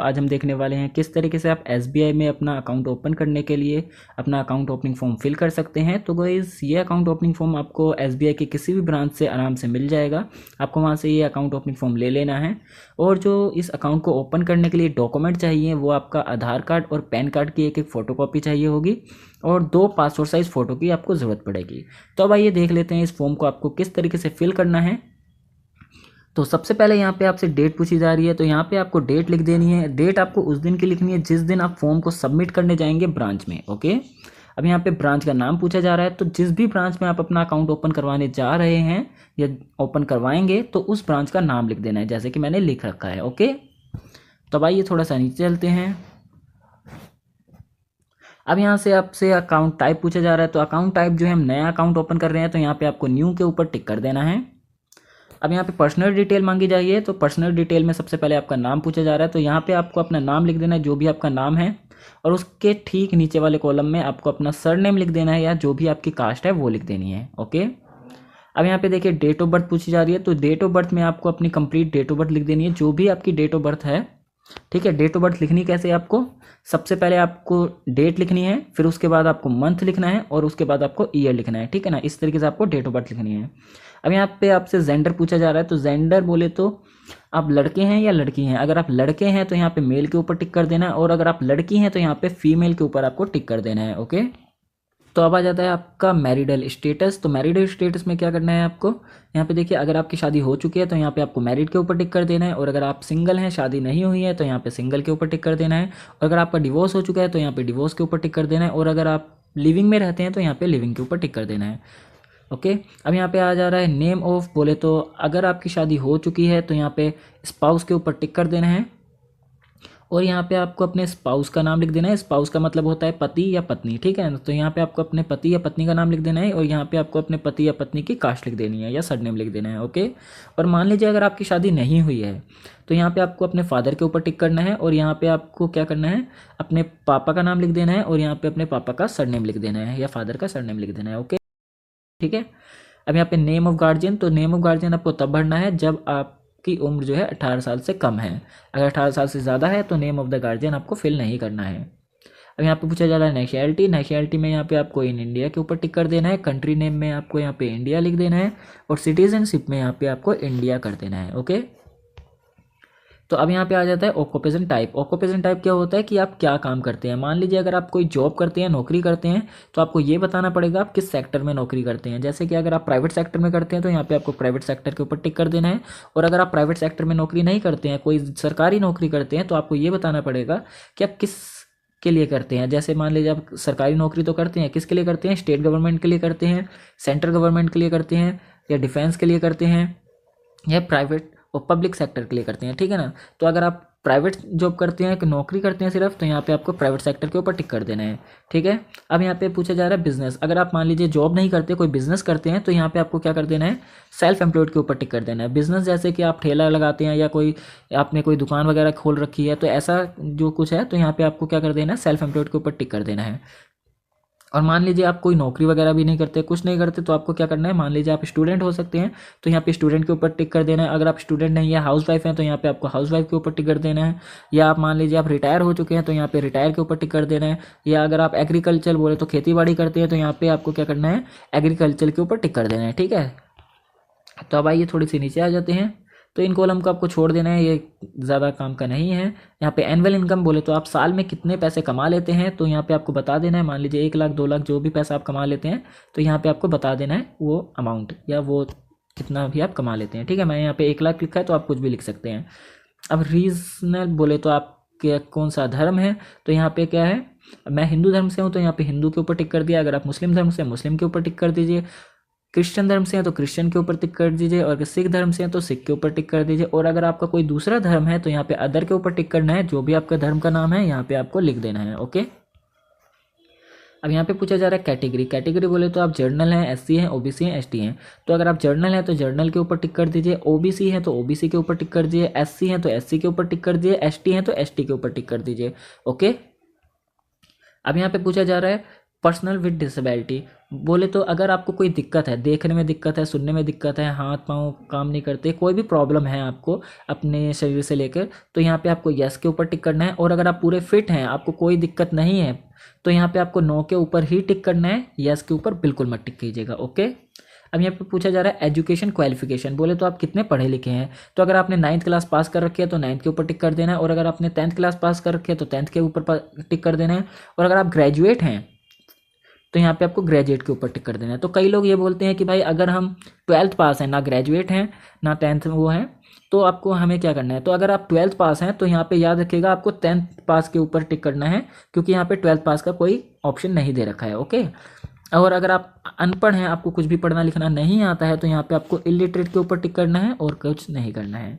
आज हम देखने वाले हैं किस तरीके से आप एसबीआई में अपना अकाउंट ओपन करने के लिए अपना अकाउंट ओपनिंग फॉर्म फिल कर सकते हैं। तो गाइस ये अकाउंट ओपनिंग फॉर्म आपको एसबीआई के किसी भी ब्रांच से आराम से मिल जाएगा। आपको वहाँ से ये अकाउंट ओपनिंग फॉर्म ले लेना है और जो इस अकाउंट को ओपन करने के लिए डॉक्यूमेंट चाहिए वो आपका आधार कार्ड और पैन कार्ड की एक फ़ोटोकॉपी चाहिए होगी और 2 पासपोर्ट साइज़ फ़ोटो की आपको ज़रूरत पड़ेगी। तो अब आइए देख लेते हैं इस फॉर्म को आपको किस तरीके से फिल करना है। तो सबसे पहले यहाँ पे आपसे डेट पूछी जा रही है, तो यहाँ पे आपको डेट लिख देनी है। डेट आपको उस दिन की लिखनी है जिस दिन आप फॉर्म को सबमिट करने जाएंगे ब्रांच में। ओके, अब यहाँ पे ब्रांच का नाम पूछा जा रहा है, तो जिस भी ब्रांच में आप अपना अकाउंट ओपन करवाने जा रहे हैं या ओपन करवाएंगे तो उस ब्रांच का नाम लिख देना है, जैसे कि मैंने लिख रखा है। ओके, तो अब आइए थोड़ा सा नीचे चलते हैं। अब यहाँ से आपसे अकाउंट टाइप पूछा जा रहा है, तो अकाउंट टाइप जो है हम नया अकाउंट ओपन कर रहे हैं तो यहाँ पे आपको न्यू के ऊपर टिक कर देना है। अब यहाँ पे पर्सनल डिटेल मांगी जाइए, तो पर्सनल डिटेल में सबसे पहले आपका नाम पूछा जा रहा है, तो यहाँ पे आपको अपना नाम लिख देना है जो भी आपका नाम है और उसके ठीक नीचे वाले कॉलम में आपको अपना सरनेम लिख देना है या जो भी आपकी कास्ट है वो लिख देनी है। ओके, अब यहाँ पे देखिए डेट ऑफ बर्थ पूछी जा रही है, तो डेट ऑफ बर्थ में आपको अपनी कंप्लीट डेट ऑफ बर्थ लिख देनी है जो भी आपकी डेट ऑफ बर्थ है। ठीक है, डेट ऑफ बर्थ लिखनी कैसे है आपको, सबसे पहले आपको डेट लिखनी है, फिर उसके बाद आपको मंथ लिखना है और उसके बाद आपको ईयर लिखना है। ठीक है ना, इस तरीके से आपको डेट ऑफ बर्थ लिखनी है। अब यहाँ पे आपसे जेंडर पूछा जा रहा है, तो जेंडर बोले तो आप लड़के हैं या लड़की हैं। अगर आप लड़के हैं तो यहाँ पे मेल के ऊपर टिक कर देना है और अगर आप लड़की हैं तो यहाँ पे फीमेल के ऊपर आपको टिक कर देना है। ओके, तो अब आ जाता है आपका मैरिडल स्टेटस। तो मैरिडल स्टेटस में क्या करना है आपको, यहाँ पे देखिए अगर आपकी शादी हो चुकी है तो यहाँ पे आपको मैरिड के ऊपर टिक कर देना है और अगर आप सिंगल हैं, शादी नहीं हुई है, तो यहाँ पे सिंगल के ऊपर टिक कर देना है और अगर आपका डिवोर्स हो चुका है तो यहाँ पे डिवोर्स के ऊपर टिक कर देना है और अगर आप लिविंग में रहते हैं तो यहाँ पे लिविंग के ऊपर टिक कर देना है। ओके, अब यहाँ पे आ जा रहा है नेम ऑफ, बोले तो अगर आपकी शादी हो चुकी है तो यहाँ पे स्पाउस के ऊपर टिक कर देना है और यहाँ पे आपको अपने स्पाउस का नाम लिख देना है। स्पाउस का मतलब होता है पति या पत्नी। ठीक है, तो यहाँ पे आपको अपने पति या पत्नी का नाम लिख देना है और यहाँ पे आपको अपने पति या पत्नी की कास्ट लिख देनी है या सरनेम लिख देना है। ओके, और मान लीजिए अगर आपकी शादी नहीं हुई है तो यहाँ पे आपको अपने फादर के ऊपर टिक करना है और यहाँ पे आपको क्या करना है, अपने पापा का नाम लिख देना है और यहाँ पे अपने पापा का सरनेम लिख देना है या फादर का सरनेम लिख देना है। ओके, ठीक है। अब यहाँ पे नेम ऑफ गार्जियन, तो नेम ऑफ गार्जियन आपको तब भरना है जब आपकी उम्र जो है 18 साल से कम है। अगर 18 साल से ज़्यादा है तो नेम ऑफ द गार्जियन आपको फिल नहीं करना है। अब यहाँ पे पूछा जा रहा है नेशनैलिटी। नेशनैलिटी में यहाँ पे आपको इन इंडिया के ऊपर टिक कर देना है। कंट्री नेम में आपको यहाँ पे इंडिया लिख देना है और सिटीजनशिप में यहाँ पे आपको इंडिया कर देना है। ओके, तो अब यहाँ पे आ जाता है ऑक्यूपेशन टाइप। ऑक्यूपेशन टाइप क्या होता है कि आप क्या काम करते हैं। मान लीजिए अगर आप कोई जॉब करते हैं, नौकरी करते हैं, तो आपको ये बताना पड़ेगा आप किस सेक्टर में नौकरी करते हैं। जैसे कि अगर आप प्राइवेट सेक्टर में करते हैं तो यहाँ पे आपको प्राइवेट सेक्टर के ऊपर टिक कर देना है और अगर आप प्राइवेट सेक्टर में नौकरी नहीं करते हैं, कोई सरकारी नौकरी करते हैं, तो आपको ये बताना पड़ेगा कि आप किस के लिए करते हैं। जैसे मान लीजिए आप सरकारी नौकरी तो करते हैं, किसके लिए करते हैं, स्टेट गवर्नमेंट के लिए करते हैं, सेंट्रल गवर्नमेंट के लिए करते हैं या डिफेंस के लिए करते हैं या प्राइवेट और पब्लिक सेक्टर के लिए करते हैं। ठीक है ना, तो अगर आप प्राइवेट जॉब करते हैं, नौकरी करते हैं सिर्फ, तो यहाँ पे आपको प्राइवेट सेक्टर के ऊपर टिक कर देना है। ठीक है, अब यहाँ पे पूछा जा रहा है बिजनेस। अगर आप मान लीजिए जॉब नहीं करते, कोई बिजनेस करते हैं, तो यहाँ पे आपको क्या कर देना है, सेल्फ एम्प्लॉयड के ऊपर टिक कर देना है। बिजनेस जैसे कि आप ठेला लगाते हैं या कोई आपने कोई दुकान वगैरह खोल रखी है, तो ऐसा जो कुछ है तो यहाँ पे आपको क्या कर देना है, सेल्फ एम्प्लॉयड के ऊपर टिक कर देना है। और मान लीजिए आप कोई नौकरी वगैरह भी नहीं करते, कुछ नहीं करते, तो आपको क्या करना है, मान लीजिए आप स्टूडेंट हो सकते हैं तो यहाँ पे स्टूडेंट के ऊपर टिक कर देना है। अगर आप स्टूडेंट नहीं है, हाउस वाइफ हैं, तो यहाँ पे आपको हाउस वाइफ के ऊपर टिक कर देना है। या आप मान लीजिए आप रिटायर हो चुके हैं तो यहाँ पे रिटायर के ऊपर टिक कर देना है। या अगर आप एग्रीकल्चर बोले तो खेती बाड़ी करते हैं तो यहाँ पे आपको क्या करना है, एग्रीकल्चर के ऊपर टिक कर देना है। ठीक है, तो अब आइए थोड़ी सी नीचे आ जाते हैं। तो इन कॉलम को आपको छोड़ देना है, ये ज़्यादा काम का नहीं है। यहाँ पे एनुअल इनकम बोले तो आप साल में कितने पैसे कमा लेते हैं, तो यहाँ पे आपको बता देना है। मान लीजिए 1 लाख 2 लाख जो भी पैसा आप कमा लेते हैं, तो यहाँ पे आपको बता देना है वो अमाउंट या वो कितना भी आप कमा लेते हैं। ठीक है, मैं यहाँ पे 1 लाख लिखा है तो आप कुछ भी लिख सकते हैं। अब रीजनल बोले तो आप कौन सा धर्म है, तो यहाँ पे क्या है, मैं हिंदू धर्म से हूँ तो यहाँ पे हिंदू के ऊपर टिक कर दिया। अगर आप मुस्लिम धर्म से, मुस्लिम के ऊपर टिक कर दीजिए। क्रिश्चियन धर्म से हैं तो क्रिश्चियन के ऊपर टिक कर दीजिए और अगर सिख धर्म से हैं तो सिख के ऊपर टिक कर दीजिए। और अगर आपका कोई दूसरा धर्म है तो यहाँ पे अदर के ऊपर टिक करना है। जो भी आपका धर्म का नाम है यहाँ पे आपको लिख देना है। ओके, अब यहाँ पे पूछा जा रहा है कैटेगरी। कैटेगरी बोले तो आप जर्नल हैं, एससी हैं, ओबीसी हैं, एसटी हैं। तो अगर आप जर्नल हैं तो जर्नल के ऊपर टिक कर दीजिए, ओबीसी हैं तो ओबीसी के ऊपर टिक कर दीजिए, एससी हैं तो एससी के ऊपर टिक कर दीजिए, एसटी हैं तो एसटी के ऊपर टिक कर दीजिए। ओके, अब यहाँ पे पूछा जा रहा है पर्सनल विद डिसेबिलिटी बोले तो अगर आपको कोई दिक्कत है, देखने में दिक्कत है, सुनने में दिक्कत है, हाथ पाँव काम नहीं करते, कोई भी प्रॉब्लम है आपको अपने शरीर से लेकर, तो यहाँ पे आपको यस के ऊपर टिक करना है। और अगर आप पूरे फिट हैं, आपको कोई दिक्कत नहीं है, तो यहाँ पे आपको नो के ऊपर ही टिक करना है, यस के ऊपर बिल्कुल मत टिक कीजिएगा। ओके। अब यहाँ पे पूछा जा रहा है एजुकेशन क्वालिफिकेशन, बोले तो आप कितने पढ़े लिखे हैं। तो अगर आपने 9th क्लास पास कर रखी है तो 9th के ऊपर टिक कर देना है, और अगर आपने 10th क्लास पास कर रखी है तो 10th के ऊपर टिक कर देना है, और अगर आप ग्रेजुएट हैं तो यहाँ पे आपको ग्रेजुएट के ऊपर टिक कर देना है। तो कई लोग ये बोलते हैं कि भाई अगर हम 12th पास हैं, ना ग्रेजुएट हैं ना 10th वो है, तो आपको हमें क्या करना है। तो अगर आप 12th पास हैं तो यहाँ पे याद रखिएगा आपको 10th पास के ऊपर टिक करना है, क्योंकि यहाँ पे 12th पास का कोई ऑप्शन नहीं दे रखा है। ओके। और अगर आप अनपढ़ हैं, आपको कुछ भी पढ़ना लिखना नहीं आता है, तो यहाँ पे आपको इलिटरेट के ऊपर टिक करना है और कुछ नहीं करना है।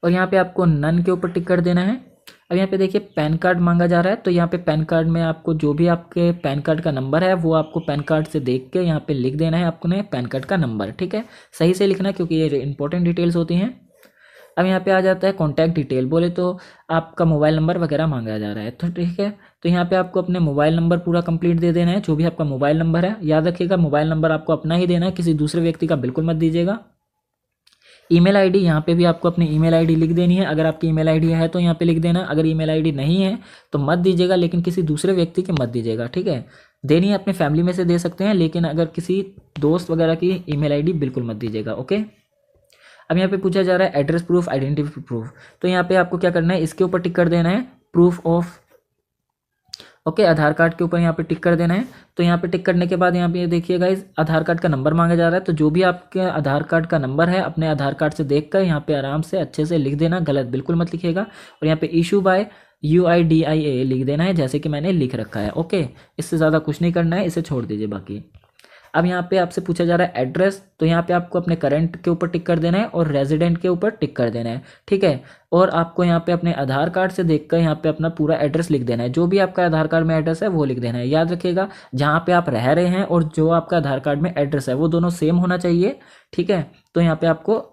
और यहाँ पे आपको नन के ऊपर टिक कर देना है। अब यहाँ पे देखिए पैन कार्ड मांगा जा रहा है, तो यहाँ पे पैन कार्ड में आपको जो भी आपके पैन कार्ड का नंबर है वो आपको पैन कार्ड से देख के यहाँ पे लिख देना है आपने पैन कार्ड का नंबर। ठीक है, सही से लिखना क्योंकि ये इंपॉर्टेंट डिटेल्स होती हैं। अब यहाँ पे आ जाता है कॉन्टैक्ट डिटेल, बोले तो आपका मोबाइल नंबर वगैरह मांगा जा रहा है, तो ठीक है। तो यहाँ पे आपको अपने मोबाइल नंबर पूरा कंप्लीट दे देना है, जो भी आपका मोबाइल नंबर है। याद रखिएगा मोबाइल नंबर आपको अपना ही देना है, किसी दूसरे व्यक्ति का बिल्कुल मत दीजिएगा। ईमेल आईडी, यहाँ पे भी आपको अपनी ईमेल आईडी लिख देनी है। अगर आपकी ईमेल आईडी है तो यहाँ पे लिख देना, अगर ईमेल आईडी नहीं है तो मत दीजिएगा, लेकिन किसी दूसरे व्यक्ति की मत दीजिएगा। ठीक है, देनी है अपने फैमिली में से दे सकते हैं, लेकिन अगर किसी दोस्त वगैरह की ईमेल आईडी बिल्कुल मत दीजिएगा। ओके। अब यहाँ पे पूछा जा रहा है एड्रेस प्रूफ, आइडेंटिटी प्रूफ, तो यहाँ पे आपको क्या करना है, इसके ऊपर टिक कर देना है proof of. Okay, Aadhaar card के ऊपर यहाँ पे टिक कर देना है। तो यहाँ पे टिक करने के बाद यहाँ पे देखिएगा इस आधार कार्ड का नंबर मांगा जा रहा है, तो जो भी आपके आधार कार्ड का नंबर है अपने आधार कार्ड से देखकर यहाँ पे आराम से अच्छे से लिख देना, गलत बिल्कुल मत लिखिएगा। और यहाँ पे इशू बाय UIDIA लिख देना है, जैसे कि मैंने लिख रखा है। ओके, इससे ज़्यादा कुछ नहीं करना है, इसे छोड़ दीजिए बाकी। अब यहाँ पे आपसे पूछा जा रहा है एड्रेस, तो यहाँ पे आपको अपने करंट के ऊपर टिक कर देना है और रेजिडेंट के ऊपर टिक कर देना है। ठीक है, और आपको यहाँ पे अपने आधार कार्ड से देखकर यहाँ पे अपना पूरा एड्रेस लिख देना है, जो भी आपका आधार कार्ड में एड्रेस है वो लिख देना है। याद रखिएगा जहाँ पे आप रह रहे हैं और जो आपका आधार कार्ड में एड्रेस है वो दोनों सेम होना चाहिए। ठीक है, तो यहाँ पे आपको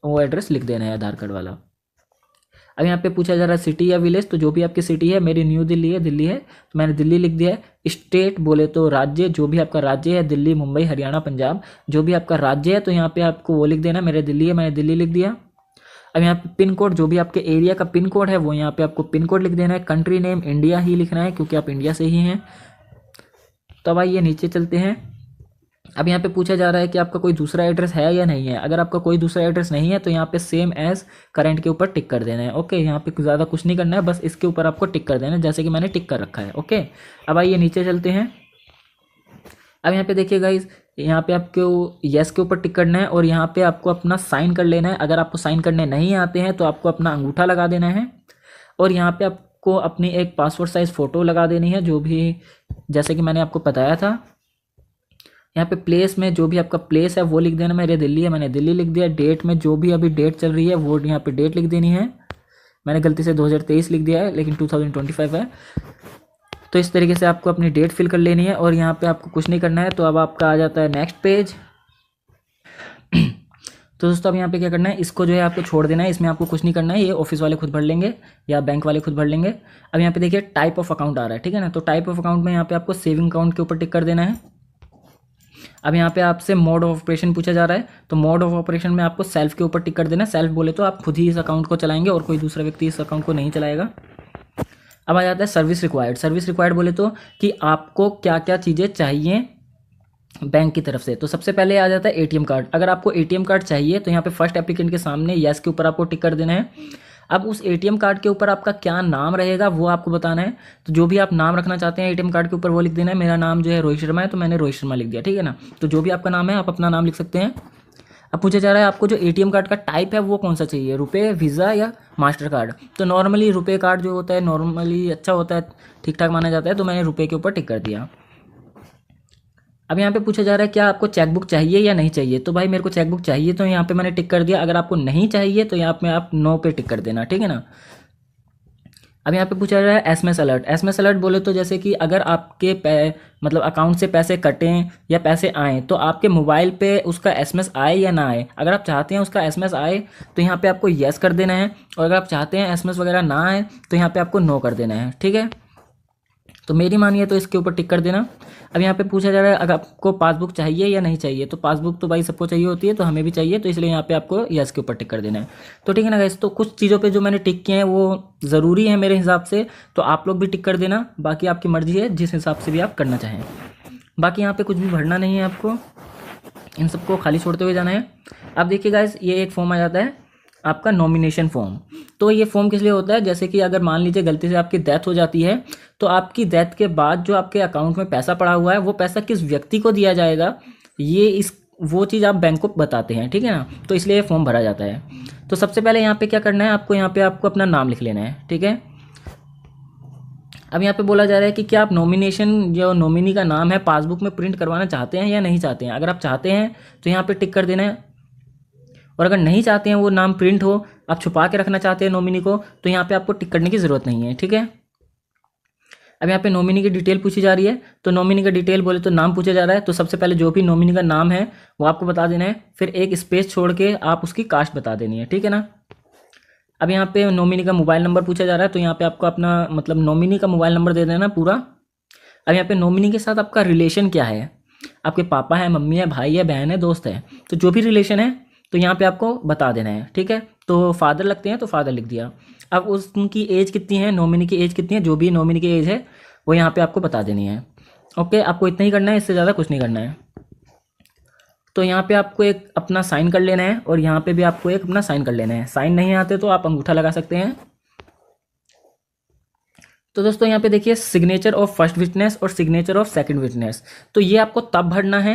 वो एड्रेस लिख देना है आधार कार्ड वाला। अब यहाँ पे पूछा जा रहा है सिटी या विलेज, तो जो भी आपकी सिटी है, मेरी न्यू दिल्ली है, दिल्ली है तो मैंने दिल्ली लिख दिया है। स्टेट बोले तो राज्य, जो भी आपका राज्य है, दिल्ली, मुंबई, हरियाणा, पंजाब, जो भी आपका राज्य है तो यहाँ पे आपको वो लिख देना, मेरे दिल्ली है, मैंने दिल्ली लिख दिया। अब यहाँ पे पिन कोड, जो भी आपके एरिया का पिन कोड है वो यहाँ पे आपको पिन कोड लिख देना है। कंट्री नेम इंडिया ही लिखना है क्योंकि आप इंडिया से ही हैं। तो अब आइए नीचे चलते हैं। अब यहाँ पे पूछा जा रहा है कि आपका कोई दूसरा एड्रेस है या नहीं है। अगर आपका कोई दूसरा एड्रेस नहीं है तो यहाँ पे सेम एज करंट के ऊपर टिक कर देना है। ओके, यहाँ पे ज़्यादा कुछ नहीं करना है, बस इसके ऊपर आपको टिक कर देना है जैसे कि मैंने टिक कर रखा है। ओके, अब आइए नीचे चलते हैं। अब यहाँ पे देखिए गाइस, यहाँ पे आपको यस के ऊपर टिक करना है और यहाँ पे आपको अपना साइन कर लेना है। अगर आपको साइन करने नहीं आते हैं तो आपको अपना अंगूठा लगा देना है और यहाँ पे आपको अपनी एक पासपोर्ट साइज़ फ़ोटो लगा देनी है, जो भी जैसे कि मैंने आपको बताया था। यहाँ पे प्लेस में जो भी आपका प्लेस है वो लिख देना, मेरे दिल्ली है, मैंने दिल्ली लिख दिया। डेट में जो भी अभी डेट चल रही है वो यहाँ पे डेट लिख देनी है। मैंने गलती से 2023 लिख दिया है लेकिन 2025 है। तो इस तरीके से आपको अपनी डेट फिल कर लेनी है और यहाँ पे आपको कुछ नहीं करना है। तो अब आपका आ जाता है नेक्स्ट पेज। तो दोस्तों अब यहाँ पे क्या करना है, इसको जो है आपको छोड़ देना है, इसमें आपको कुछ नहीं करना है, ये ऑफिस वाले खुद भर लेंगे या बैंक वाले खुद भर लेंगे। अब यहाँ पे देखिए टाइप ऑफ अकाउंट आ रहा है, ठीक है ना। तो टाइप ऑफ अकाउंट में यहाँ पे आपको सेविंग अकाउंट के ऊपर टिक कर देना है। अब यहाँ पे आपसे मोड ऑफ ऑपरेशन पूछा जा रहा है, तो मोड ऑफ ऑपरेशन में आपको सेल्फ के ऊपर टिक कर देना है। सेल्फ बोले तो आप खुद ही इस अकाउंट को चलाएंगे और कोई दूसरा व्यक्ति इस अकाउंट को नहीं चलाएगा। अब आ जाता है सर्विस रिक्वायर्ड। सर्विस रिक्वायर्ड बोले तो कि आपको क्या क्या चीज़ें चाहिए बैंक की तरफ से। तो सबसे पहले आ जाता है एटीएम कार्ड। अगर आपको एटीएम कार्ड चाहिए तो यहाँ पे फर्स्ट एप्लीकेंट के सामने यस के ऊपर आपको टिक कर देना है। अब उस एटीएम कार्ड के ऊपर आपका क्या नाम रहेगा वो आपको बताना है। तो जो भी आप नाम रखना चाहते हैं एटीएम कार्ड के ऊपर वो लिख देना है। मेरा नाम जो है रोहित शर्मा है तो मैंने रोहित शर्मा लिख दिया, ठीक है ना। तो जो भी आपका नाम है आप अपना नाम लिख सकते हैं। अब पूछा जा रहा है आपको जो एटीएम कार्ड का टाइप है वो कौन सा चाहिए, रुपए, वीज़ा या मास्टर कार्ड। तो नॉर्मली रुपए कार्ड जो होता है नॉर्मली अच्छा होता है, ठीक ठाक माना जाता है, तो मैंने रुपए के ऊपर टिक कर दिया। अब यहाँ पे पूछा जा रहा है क्या आपको चेकबुक चाहिए या नहीं चाहिए। तो भाई मेरे को चेकबुक चाहिए तो यहाँ पे मैंने टिक कर दिया। अगर आपको नहीं चाहिए तो यहाँ पे आप नो पे टिक कर देना, ठीक है ना। अब यहाँ पे पूछा जा रहा है एसएमएस अलर्ट। एसएमएस अलर्ट बोले तो जैसे कि अगर आपके मतलब अकाउंट से पैसे कटें या पैसे आएँ तो आपके मोबाइल पे उसका एसएमएस आए या ना आए। अगर आप चाहते हैं उसका एसएमएस आए तो यहाँ पे आपको येस कर देना है, और अगर आप चाहते हैं एसएमएस वगैरह ना आए तो यहाँ पे आपको नो कर देना है, ठीक है। तो मेरी मानिए तो इसके ऊपर टिक कर देना। अब यहाँ पे पूछा जा रहा है अगर आपको पासबुक चाहिए या नहीं चाहिए, तो पासबुक तो भाई सबको चाहिए होती है, तो हमें भी चाहिए, तो इसलिए यहाँ पे आपको यस के ऊपर टिक कर देना है। तो ठीक है ना गाइस, तो कुछ चीज़ों पे जो मैंने टिक किए हैं वो ज़रूरी है मेरे हिसाब से, तो आप लोग भी टिक कर देना, बाकी आपकी मर्ज़ी है जिस हिसाब से भी आप करना चाहें। बाकी यहाँ पे कुछ भी भरना नहीं है आपको, इन सबको खाली छोड़ते हुए जाना है। अब देखिए गाइस, ये एक फॉर्म आ जाता है आपका नॉमिनेशन फॉर्म। तो ये फॉर्म किस लिए होता है, जैसे कि अगर मान लीजिए गलती से आपकी डेथ हो जाती है, तो आपकी डेथ के बाद जो आपके अकाउंट में पैसा पड़ा हुआ है वो पैसा किस व्यक्ति को दिया जाएगा, ये इस वो चीज़ आप बैंक को बताते हैं, ठीक है ना। तो इसलिए ये फॉर्म भरा जाता है। तो सबसे पहले यहाँ पे क्या करना है आपको, यहाँ पे आपको अपना नाम लिख लेना है, ठीक है। अब यहाँ पे बोला जा रहा है कि क्या आप नॉमिनेशन जो नॉमिनी का नाम है पासबुक में प्रिंट करवाना चाहते हैं या नहीं चाहते हैं। अगर आप चाहते हैं तो यहाँ पे टिक कर देना है, और अगर नहीं चाहते हैं वो नाम प्रिंट हो, आप छुपा के रखना चाहते हैं नॉमिनी को, तो यहाँ पे आपको टिक करने की ज़रूरत नहीं है, ठीक है। अब यहाँ पे नॉमिनी की डिटेल पूछी जा रही है, तो नॉमिनी का डिटेल बोले तो नाम पूछा जा रहा है, तो सबसे पहले जो भी नॉमिनी का नाम है वो आपको बता देना है, फिर एक स्पेस छोड़ के आप उसकी कास्ट बता देनी है, ठीक है ना। अब यहाँ पे नॉमिनी का मोबाइल नंबर पूछा जा रहा है, तो यहाँ पे आपको अपना मतलब नॉमिनी का मोबाइल नंबर दे देना पूरा। अब यहाँ पे नॉमिनी के साथ आपका रिलेशन क्या है, आपके पापा है, मम्मी है, भाई है, बहन है, दोस्त है, तो जो भी रिलेशन है तो यहाँ पे आपको बता देना है, ठीक है। तो फादर लगते हैं तो फादर लिख दिया। अब उनकी एज कितनी है, नॉमिनी की एज कितनी है, जो भी नॉमिनी की एज है वो यहाँ पे आपको बता देनी है। ओके, आपको इतना ही करना है, इससे ज़्यादा कुछ नहीं करना है। तो यहाँ पे आपको एक अपना साइन कर लेना है, और यहाँ पे भी आपको एक अपना साइन कर लेना है। साइन नहीं आते तो आप अंगूठा लगा सकते हैं। तो दोस्तों यहाँ पे देखिए सिग्नेचर ऑफ फर्स्ट विटनेस और सिग्नेचर ऑफ सेकंड विटनेस, तो ये आपको तब भरना है